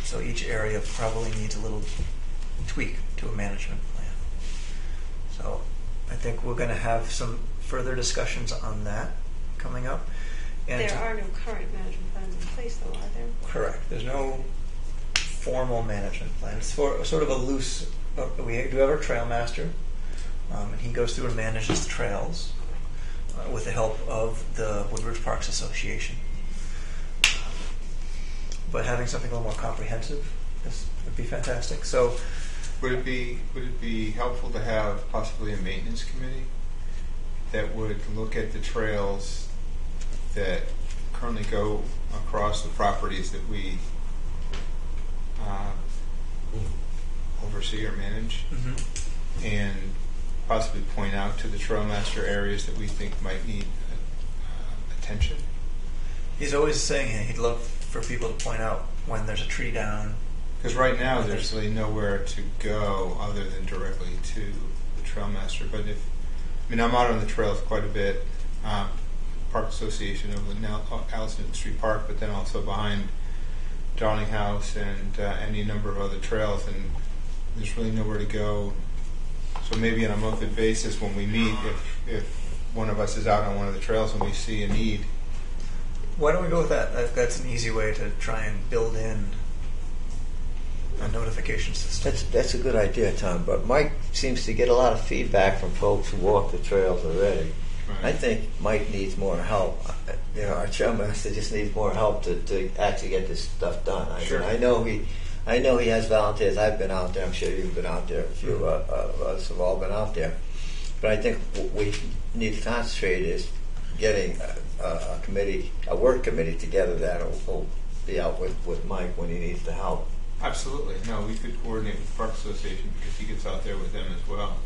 So each area probably needs a little tweak to a management plan. So I think we're going to have some further discussions on that coming up. And There are no current management plans in place, though, are there? correct. There's no formal management plan. It's for sort of a loose. We do have our trail master, and he goes through and manages the trails with the help of the Woodbridge Parks Association. But having something a little more comprehensive would be fantastic. So, Would it be helpful to have possibly a maintenance committee that would look at the trails that currently go across the properties that we oversee or manage, and possibly point out to the trail master areas that we think might need attention? he's always saying he'd love for people to point out when there's a tree down. Because right now there's really nowhere to go other than directly to the trail master. But I'm out on the trails quite a bit. Park Association of the Alice Newton Street Park, but then also behind Darling House and any number of other trails, and there's really nowhere to go. So maybe on a monthly basis when we meet, if one of us is out on one of the trails and we see a need. Why don't we go with that? That's an easy way to try and build in a notification system. That's a good idea, Tom. But Mike seems to get a lot of feedback from folks who walk the trails already. I think Mike needs more help. Our trailmaster just needs more help to actually get this stuff done. I know he has volunteers. I've been out there. I'm sure you've been out there. A few of us have all been out there. But I think what we need to concentrate is getting a work committee together that will be out with Mike when he needs the help. Absolutely. No, we could coordinate with the Park Association because he gets out there with them as well.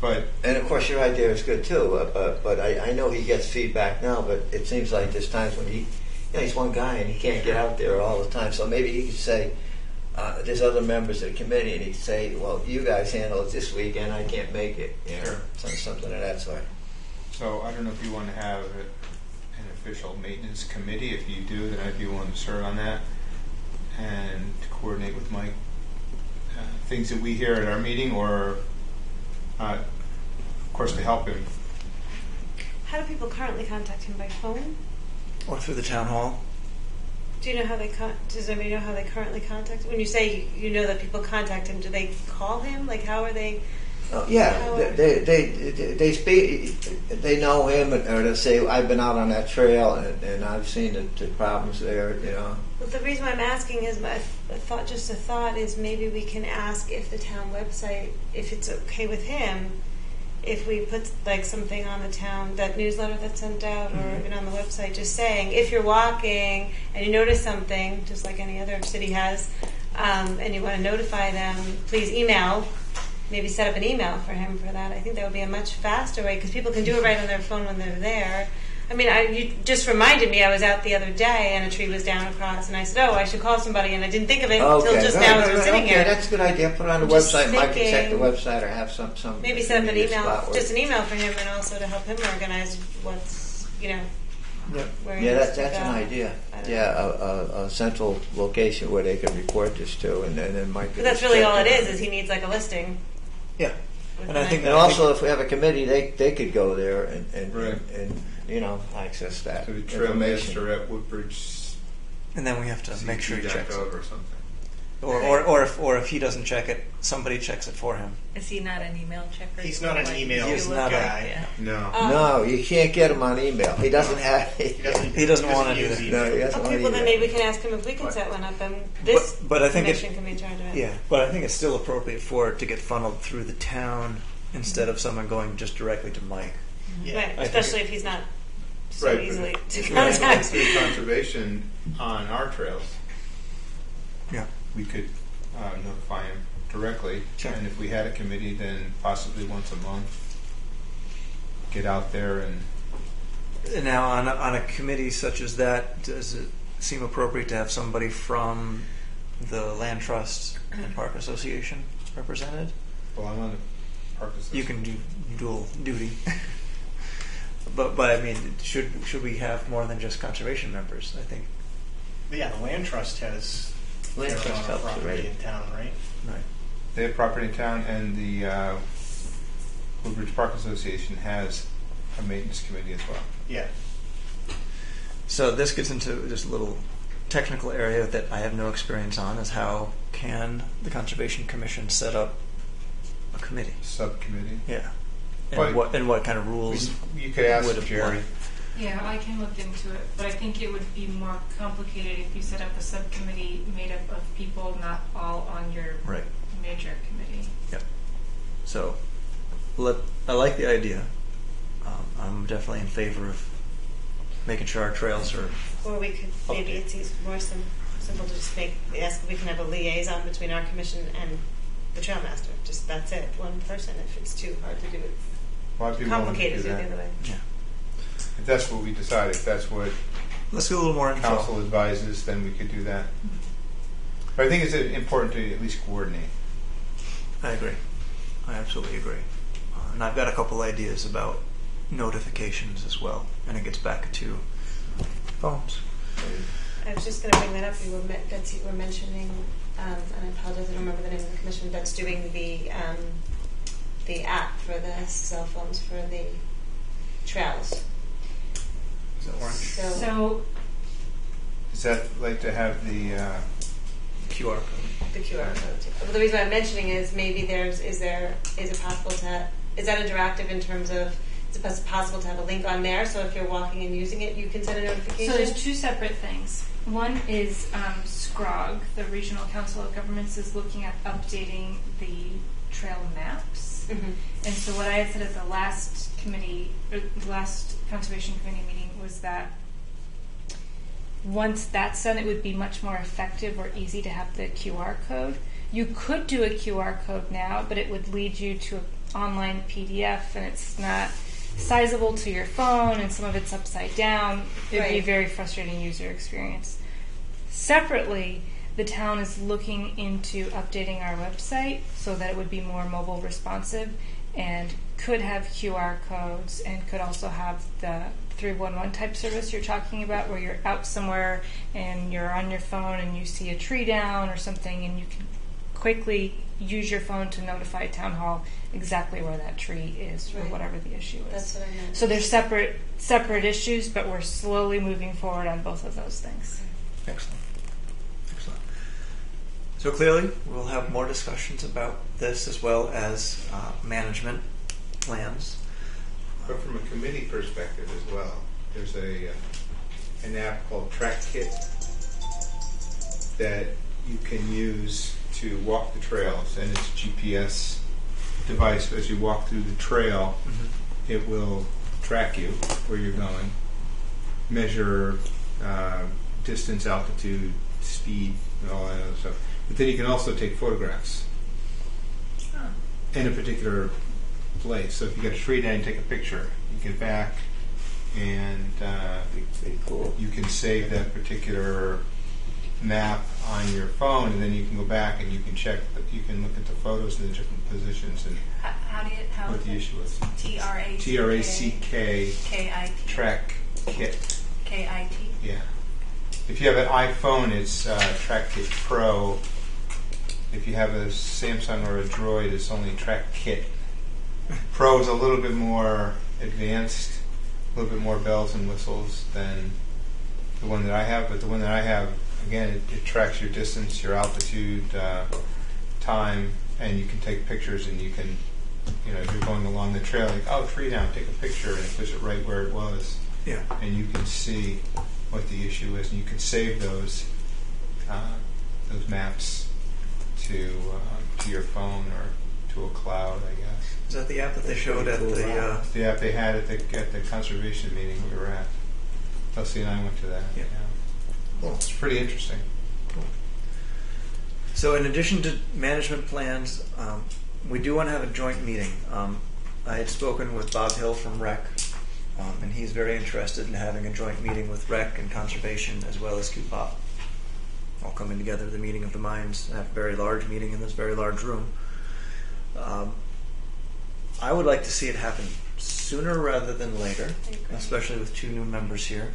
And of course, your idea is good too. But I know he gets feedback now. But it seems like there's times when he's one guy and he can't get out there all the time. So maybe he could say, there's other members of the committee, and he could say, well, you guys handle it this weekend. I can't make it. Sure. Something of that sort. So I don't know if you want to have an official maintenance committee. If you do, then I'd be willing to serve on that and to coordinate with Mike things that we hear at our meeting, or of course to help him. How do people currently contact him, by phone? Or through the town hall? Do you know how does anybody know how they currently contact him? When you say you know that people contact him, do they call him? Like, how are they? They speak. They know him, or they say, "I've been out on that trail and I've seen the problems there." Well, the reason why I'm asking is a thought is maybe we can ask if the town website, if it's okay with him, if we put like something on the town, that newsletter that's sent out, or even on the website, just saying if you're walking and you notice something, just like any other city has, and you want to notify them, please email. Maybe set up an email for him for that. I think that would be a much faster way, because people can do it right on their phone when they're there. I mean, you just reminded me, I was out the other day and a tree was down across, and I said, I should call somebody, and I didn't think of it until just now as we're sitting here. That's a good idea. Put it on the website. Mike can check the website, or have some maybe set up an email, just an email for him, and also to help him organize what's, where he needs to that's go. an idea. A central location where they can report this to, and then Mike. But that's really all it is he needs like a listing. Yeah. And I think also if we have a committee, they could go there and access that So the information. trailmaster at Woodbridge. And then we have to make sure he checks it. or something. Or if he doesn't check it, somebody checks it for him. Is he not an email checker? He's not an email He's not guy. No. No, you can't get him on email. He doesn't have. He doesn't want to do that. No, he doesn't want Okay, well to then maybe we can ask him if we can set one up, and this But I think commission can be in charge of it. Yeah, but I think it's still appropriate for it to get funneled through the town instead of someone going just directly to Mike. Yeah. Right, especially if he's not so Right, easily to If contact. we do conservation on our trails, Yeah. we could notify him directly. Sure. And if we had a committee, then possibly once a month, get out there and. And now, on a committee such as that, does it seem appropriate to have somebody from the Land Trust and Park Association represented? Well, I'm on the Park Association. You can do dual duty. But I mean, should we have more than just conservation members? I think. Yeah, the Land Trust has Land their Trust own helps property already. in town, right? Right. They have property in town, and the Woodbridge Park Association has a maintenance committee as well. Yeah. So this gets into just a little technical area that I have no experience on, is how can the Conservation Commission set up a committee? Subcommittee. Yeah. But- And what kind of rules You could ask would apply? Jerry. Yeah, I can look into it, but I think it would be more complicated if you set up a subcommittee made up of people not all on your Right. major committee. Yep. So, I like the idea. I'm definitely in favor of making sure our trails are. Or we could, maybe Okay. it's more simple to just ask if we can have a liaison between our commission and the trailmaster. Just that's it, one person, if it's too hard to do it. A lot of people want to Complicated do to do it that. the other way. Yeah. If that's what we decide, if that's what Let's get a little more info. council advises, then we could do that. But I think it's important to at least coordinate. I agree. I absolutely agree. And I've got a couple ideas about notifications as well, and it gets back to phones. I was just going to bring that up. Betsy, you were mentioning, and I apologize, I don't remember the name of the commission that's doing the app for the cell phones for the trails. Is that orange? So Is that like to have the QR code. The QR code. But the reason I'm mentioning is maybe is it possible to, is that interactive in terms of it's possible to have a link on there, so if you're walking and using it, you can send a notification? So there's two separate things. One is SCROG, the Regional Council of Governments, is looking at updating the trail maps. Mhm. And so what I had said at the last committee, or the last Conservation Committee meeting, was that once that's done, it would be much more effective or easy to have the QR code. You could do a QR code now, but it would lead you to an online PDF, and it's not sizable to your phone, and some of it's upside down. It would be a Right. very frustrating user experience. Separately, the town is looking into updating our website so that it would be more mobile responsive and could have QR codes and could also have the 311 type service you're talking about, where you're out somewhere and you're on your phone and you see a tree down or something, and you can quickly use your phone to notify town hall exactly where that tree is or Right. whatever the issue is. That's what I meant. So they're separate issues, but we're slowly moving forward on both of those things. Excellent. Excellent. So clearly, we'll have more discussions about this as well as management plans. But from a committee perspective as well, there's an app called Track Kit that you can use to walk the trails, and it's a GPS device. As you walk through the trail, it will track you where you're going, measure distance, altitude, speed, and all that other stuff. But then you can also take photographs in a particular place. So if you get a tree down, you take a picture. You get back, and Pretty cool. you can save that particular map on your phone, and then you can go back and you can check. You can look at the photos in the different positions and How what the issue is. TRACK TRACK Track Kit. KIT. Yeah. If you have an iPhone, it's Track Kit Pro. If you have a Samsung or a Droid, it's only Track Kit. Pro is a little bit more advanced, a little bit more bells and whistles than the one that I have. But the one that I have, again, it tracks your distance, your altitude, time, and you can take pictures, and you can, if you're going along the trail, like, oh, tree down, take a picture, and it puts it right where it was. Yeah. And you can see what the issue is, and you can save those maps to your phone or to a cloud, I guess. Is that the app that they showed at the... It's the app they had at the conservation meeting we were at. Kelsey and I went to that. Yeah. Well, it's pretty interesting. So in addition to management plans, we do want to have a joint meeting. I had spoken with Bob Hill from Rec, and he's very interested in having a joint meeting with Rec and Conservation as well as CUPOP. All coming together, the meeting of the minds, have a very large meeting in this very large room. I would like to see it happen sooner rather than later, especially with two new members here.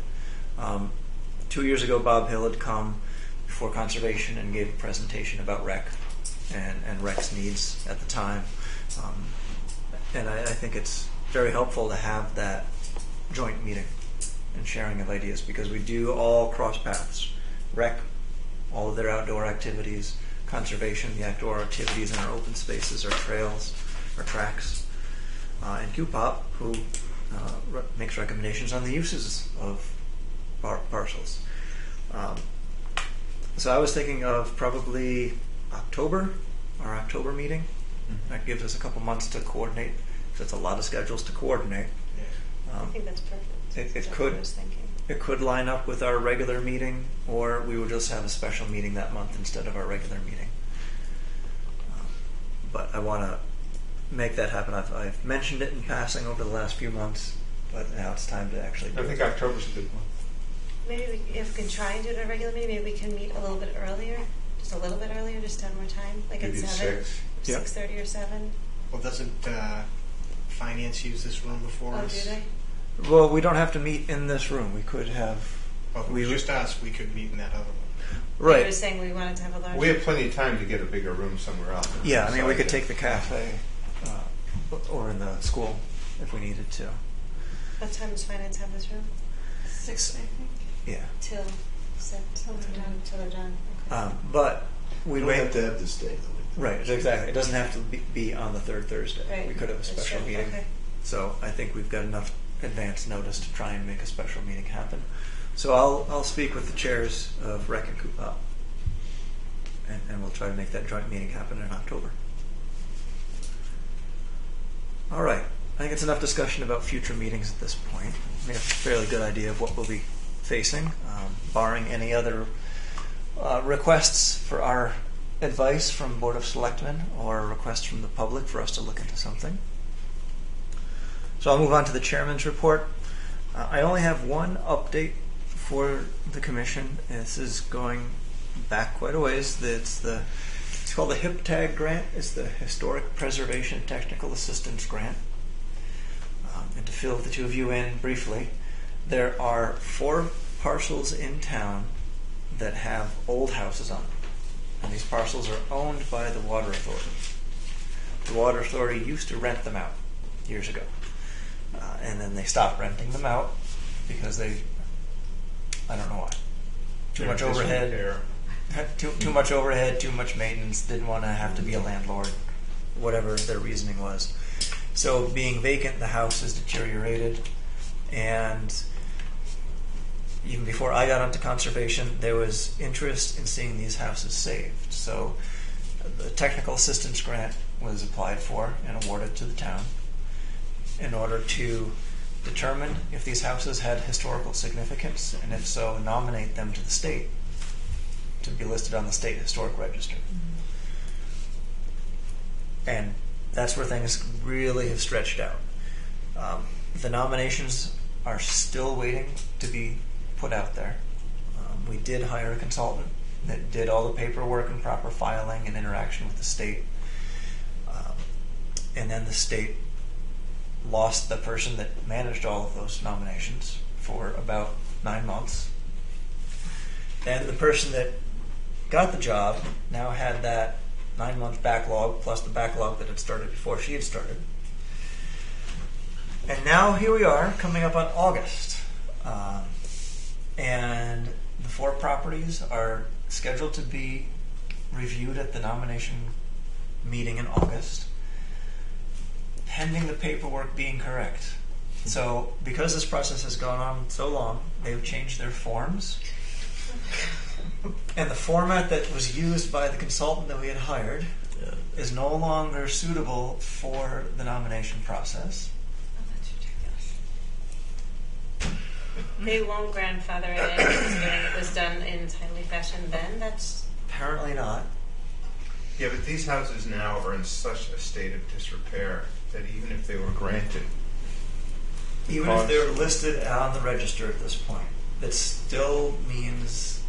2 years ago, Bob Hill had come before Conservation and gave a presentation about Rec and Rec's needs at the time. And I think it's very helpful to have that joint meeting and sharing of ideas, because we do all cross paths. Rec, all of their outdoor activities; Conservation, the outdoor activities in our open spaces, our trails, our tracks; and CUPOP, who makes recommendations on the uses of parcels. So I was thinking of probably October, our October meeting. Mm-hmm. That gives us a couple months to coordinate, because it's a lot of schedules to coordinate. I think that's perfect. It That's could- what I was thinking. It could line up with our regular meeting, or we would just have a special meeting that month instead of our regular meeting. But I want to make that happen. I've mentioned it in passing over the last few months, but now it's time to actually do I it. think October's a good one. Maybe if we can try and do it at a regular meeting, maybe we can meet a little bit earlier, just a little bit earlier, just to have more time, like Maybe at at 7, 6. Yeah. 6:30 or 7. Well, doesn't finance use this room before Oh, us? do they? Well, we don't have to meet in this room. We could have... Well, if it We was would- just us, we could meet in that other one. We were Right. saying we wanted to have a larger. We have plenty of time to get a bigger room somewhere else. Yeah, I mean, we could So- take the cafe or in the school if we needed to. What time does finance have this room? 6, I think. Yeah. Till 7. Till they're done. Okay. But we We don't may... have to have this day, though. Right, exactly. It doesn't have to be on the third Thursday. Right. We could have a That's special true. meeting Okay. So I think we've got enough advance notice to try and make a special meeting happen. So I'll speak with the chairs of Rec and CUPOP, and we'll try to make that joint meeting happen in October. All right. I think it's enough discussion about future meetings at this point. We have a fairly good idea of what we'll be facing, barring any other requests for our advice from Board of Selectmen or requests from the public for us to look into something. So I'll move on to the chairman's report. I only have one update for the commission. This is going back quite a ways. It's called the HIP TAG grant. It's the Historic Preservation Technical Assistance Grant. And to fill the two of you in briefly, there are 4 parcels in town that have old houses on them. And these parcels are owned by the Water Authority. The Water Authority used to rent them out years ago. And then they stopped renting them out because I don't know why. Too much overhead. Too much overhead, too much maintenance, didn't want to have to be a landlord, whatever their reasoning was. So being vacant, the house has deteriorated, and even before I got onto conservation, there was interest in seeing these houses saved. So the technical assistance grant was applied for and awarded to the town in order to determine if these houses had historical significance, and if so, nominate them to the state to be listed on the state historic register. And that's where things really have stretched out. The nominations are still waiting to be put out there. We did hire a consultant that did all the paperwork and proper filing and interaction with the state. And then the state lost the person that managed all of those nominations for about 9 months. And the person that got the job now had that 9-month backlog plus the backlog that had started before she had started. And now here we are coming up on August. And the 4 properties are scheduled to be reviewed at the nomination meeting in August, pending the paperwork being correct. So because this process has gone on so long, they've changed their forms. And the format that was used by the consultant that we had hired is no longer suitable for the nomination process. Oh, that's ridiculous. They won't grandfather it in considering it was done in timely fashion then? That's Apparently not. Yeah, but these houses now are in such a state of disrepair that even if they were granted, Even if they're listed on the register at this point, it still means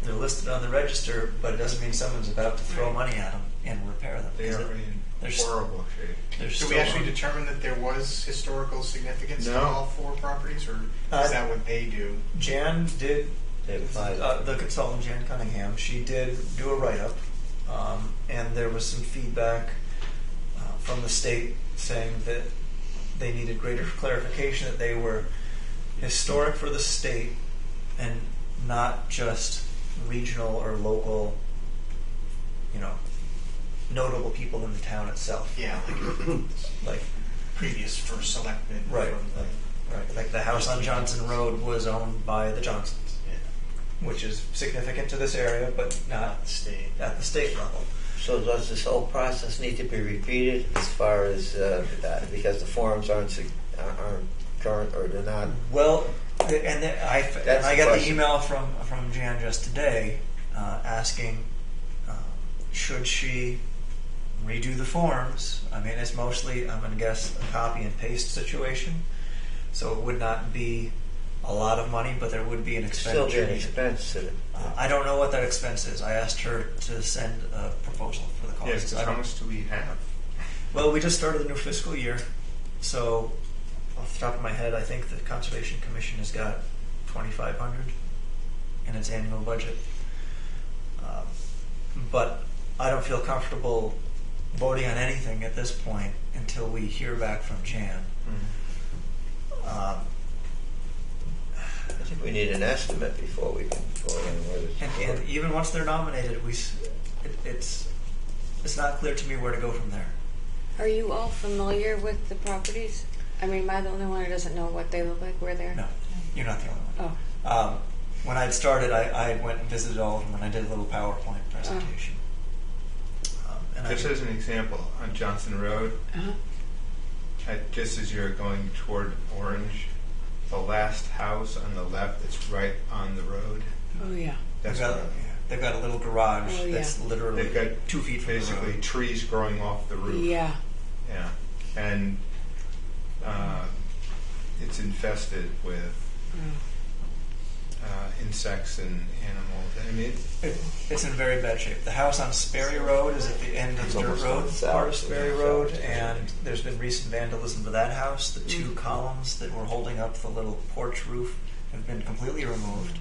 they're listed on the register, but it doesn't mean someone's about to throw money at them and repair them. they are in horrible shape. Did we actually determine that there was historical significance to all 4 properties, or is that what they do? Jan did, the consultant Jan Cunningham, she did do a write-up, and there was some feedback from the state saying that they needed greater clarification that they were historic for the state and not just regional or local, notable people in the town itself. Yeah, like previous first selectmen. Right. from the- Right. Like the house on Johnson Road was owned by the Johnsons, which is significant to this area, but not at the state level. So does this whole process need to be repeated as far as that, because the forms aren't current or they're not? Well, and I the got question. the email from Jan just today asking should she redo the forms. I mean, it's mostly, I'm going to guess, a copy and paste situation, so it would not be a lot of money, but there would be an expenditure. Still be an expense to it. I don't know what that expense is. I asked her to send a proposal for the cost. Yes, how much do we have? Well, we just started the new fiscal year, so off the top of my head, I think the Conservation Commission has got $2,500 in its annual budget. But I don't feel comfortable voting on anything at this point until we hear back from Jan. I think we need an estimate before we can vote on whether it's And even once they're nominated, it's not clear to me where to go from there. Are you all familiar with the properties? I mean, am I the only one who doesn't know what they look like? Where they're? No, you're not the only one. Oh. When I'd started, I went and visited all of them, and I did a little PowerPoint presentation. Just as an example, on Johnson Road, just as you're going toward Orange, the last house on the left that's right on the road. Oh yeah. That's they've got a little garage that's literally they've got 2 feet from the basically road. trees growing off the roof. Yeah. Yeah, and it's infested with insects and animals. I mean, It's in very bad shape. The house on Sperry Road is at the end of the dirt road, part of Sperry Road, and there's been recent vandalism to that house. The 2 columns that were holding up the little porch roof have been completely removed.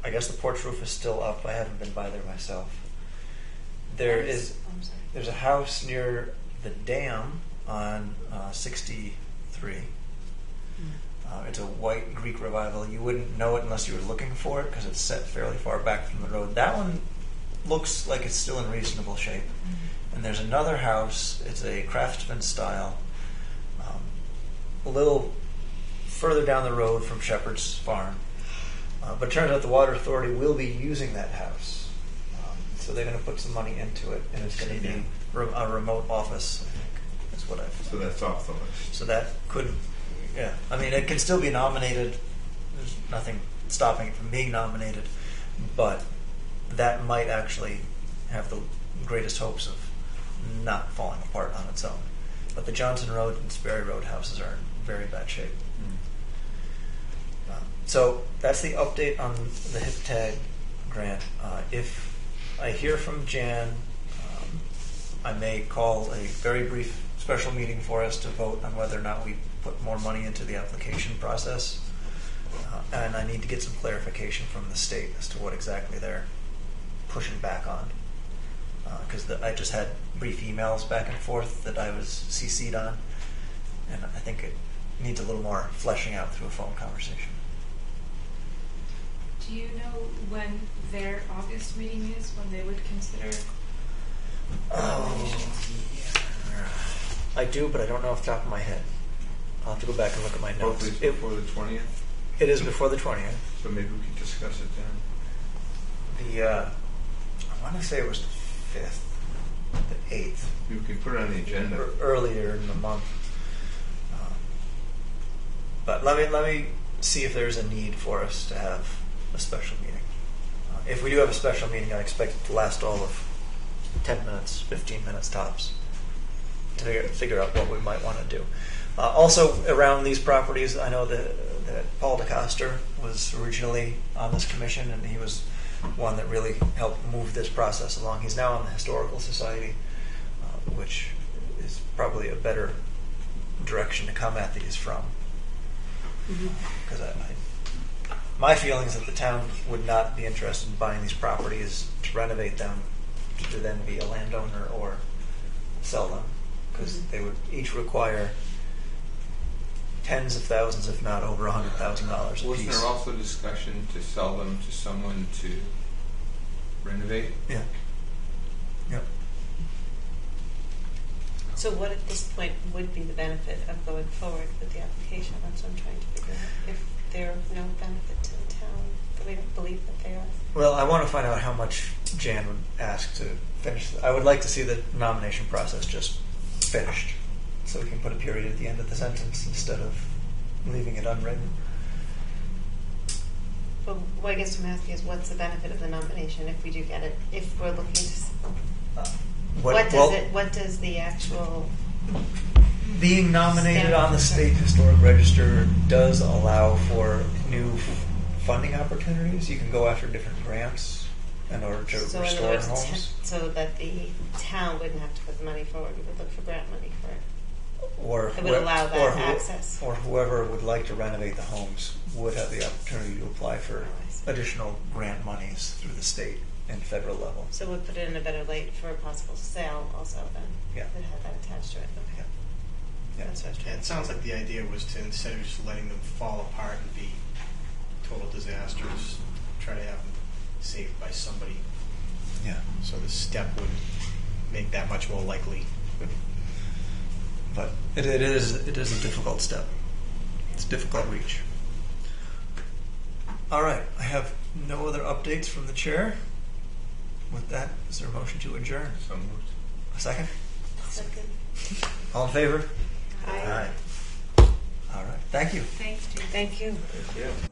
I guess the porch roof is still up. I haven't been by there myself. There's a house near the dam on 63. It's a white Greek revival. You wouldn't know it unless you were looking for it because it's set fairly far back from the road. That one looks like it's still in reasonable shape. And there's another house. It's a craftsman style, a little further down the road from Shepherd's Farm. But it turns out the Water Authority will be using that house. So they're going to put some money into it, and it's going to be a remote office, I think. That's what I've. so that's off the list. So that could, yeah. I mean, it can still be nominated. There's nothing stopping it from being nominated, but that might actually have the greatest hopes of not falling apart on its own. But the Johnson Road and Sperry Road houses are in very bad shape. So that's the update on the HIP tag grant. If I hear from Jan, I may call a very brief special meeting for us to vote on whether or not we put more money into the application process. And I need to get some clarification from the state as to what exactly they're pushing back on. Because I just had brief emails back and forth that I was CC'd on, and I think it needs a little more fleshing out through a phone conversation. Do you know when their August meeting is, when they would consider nominations? I do, but I don't know off the top of my head. I'll have to go back and look at my notes. Hopefully it's before the 20th. It is before the 20th. So maybe we could discuss it then. I want to say it was the 5th, the 8th. You can put it on the agenda. Earlier in the month. But let me see if there's a need for us to have a special meeting. If we do have a special meeting, I expect it to last all of 10 minutes, 15 minutes tops to figure out what we might want to do. Also, around these properties, I know that Paul DeCoster was originally on this commission, and he was one that really helped move this process along. He's now on the Historical Society, which is probably a better direction to come at these from. Because my feeling is that the town would not be interested in buying these properties to renovate them to then be a landowner or sell them, because they would each require tens of thousands, if not over $100,000 a piece. Wasn't there also discussion to sell them to someone to renovate? Yeah. Yep. So what at this point would be the benefit of going forward with the application? That's what I'm trying to figure out. If there are no benefit to the town, but we don't believe that they are. Well, I want to find out how much Jan would ask to finish. I would like to see the nomination process just finished, so we can put a period at the end of the sentence instead of leaving it unwritten. But what I guess I'm asking is, what's the benefit of the nomination if we do get it? If we're looking to, what does the actual being nominated on the State Historic Register does allow for new funding opportunities. You can go after different grants in order to so in restore other words, homes. so that the town wouldn't have to put the money forward. We would look for grant money for it. Or It would allow that access. Or whoever would like to renovate the homes would have the opportunity to apply for additional grant monies through the state and federal level. So we'll put it in a better light for a possible sale also then. Yeah. That had that attached to it. Okay. Yeah. That's what I was trying It sounds like the idea was to, instead of just letting them fall apart and be total disasters, try to have them saved by somebody. Yeah. So the step would make that much more likely. But it is a difficult step. It's a difficult reach. All right, I have no other updates from the chair. With that, is there a motion to adjourn? So moved. A second? Second. All in favor? Aye. All right. Thank you. Thanks, Jim. Thank you. Thank you.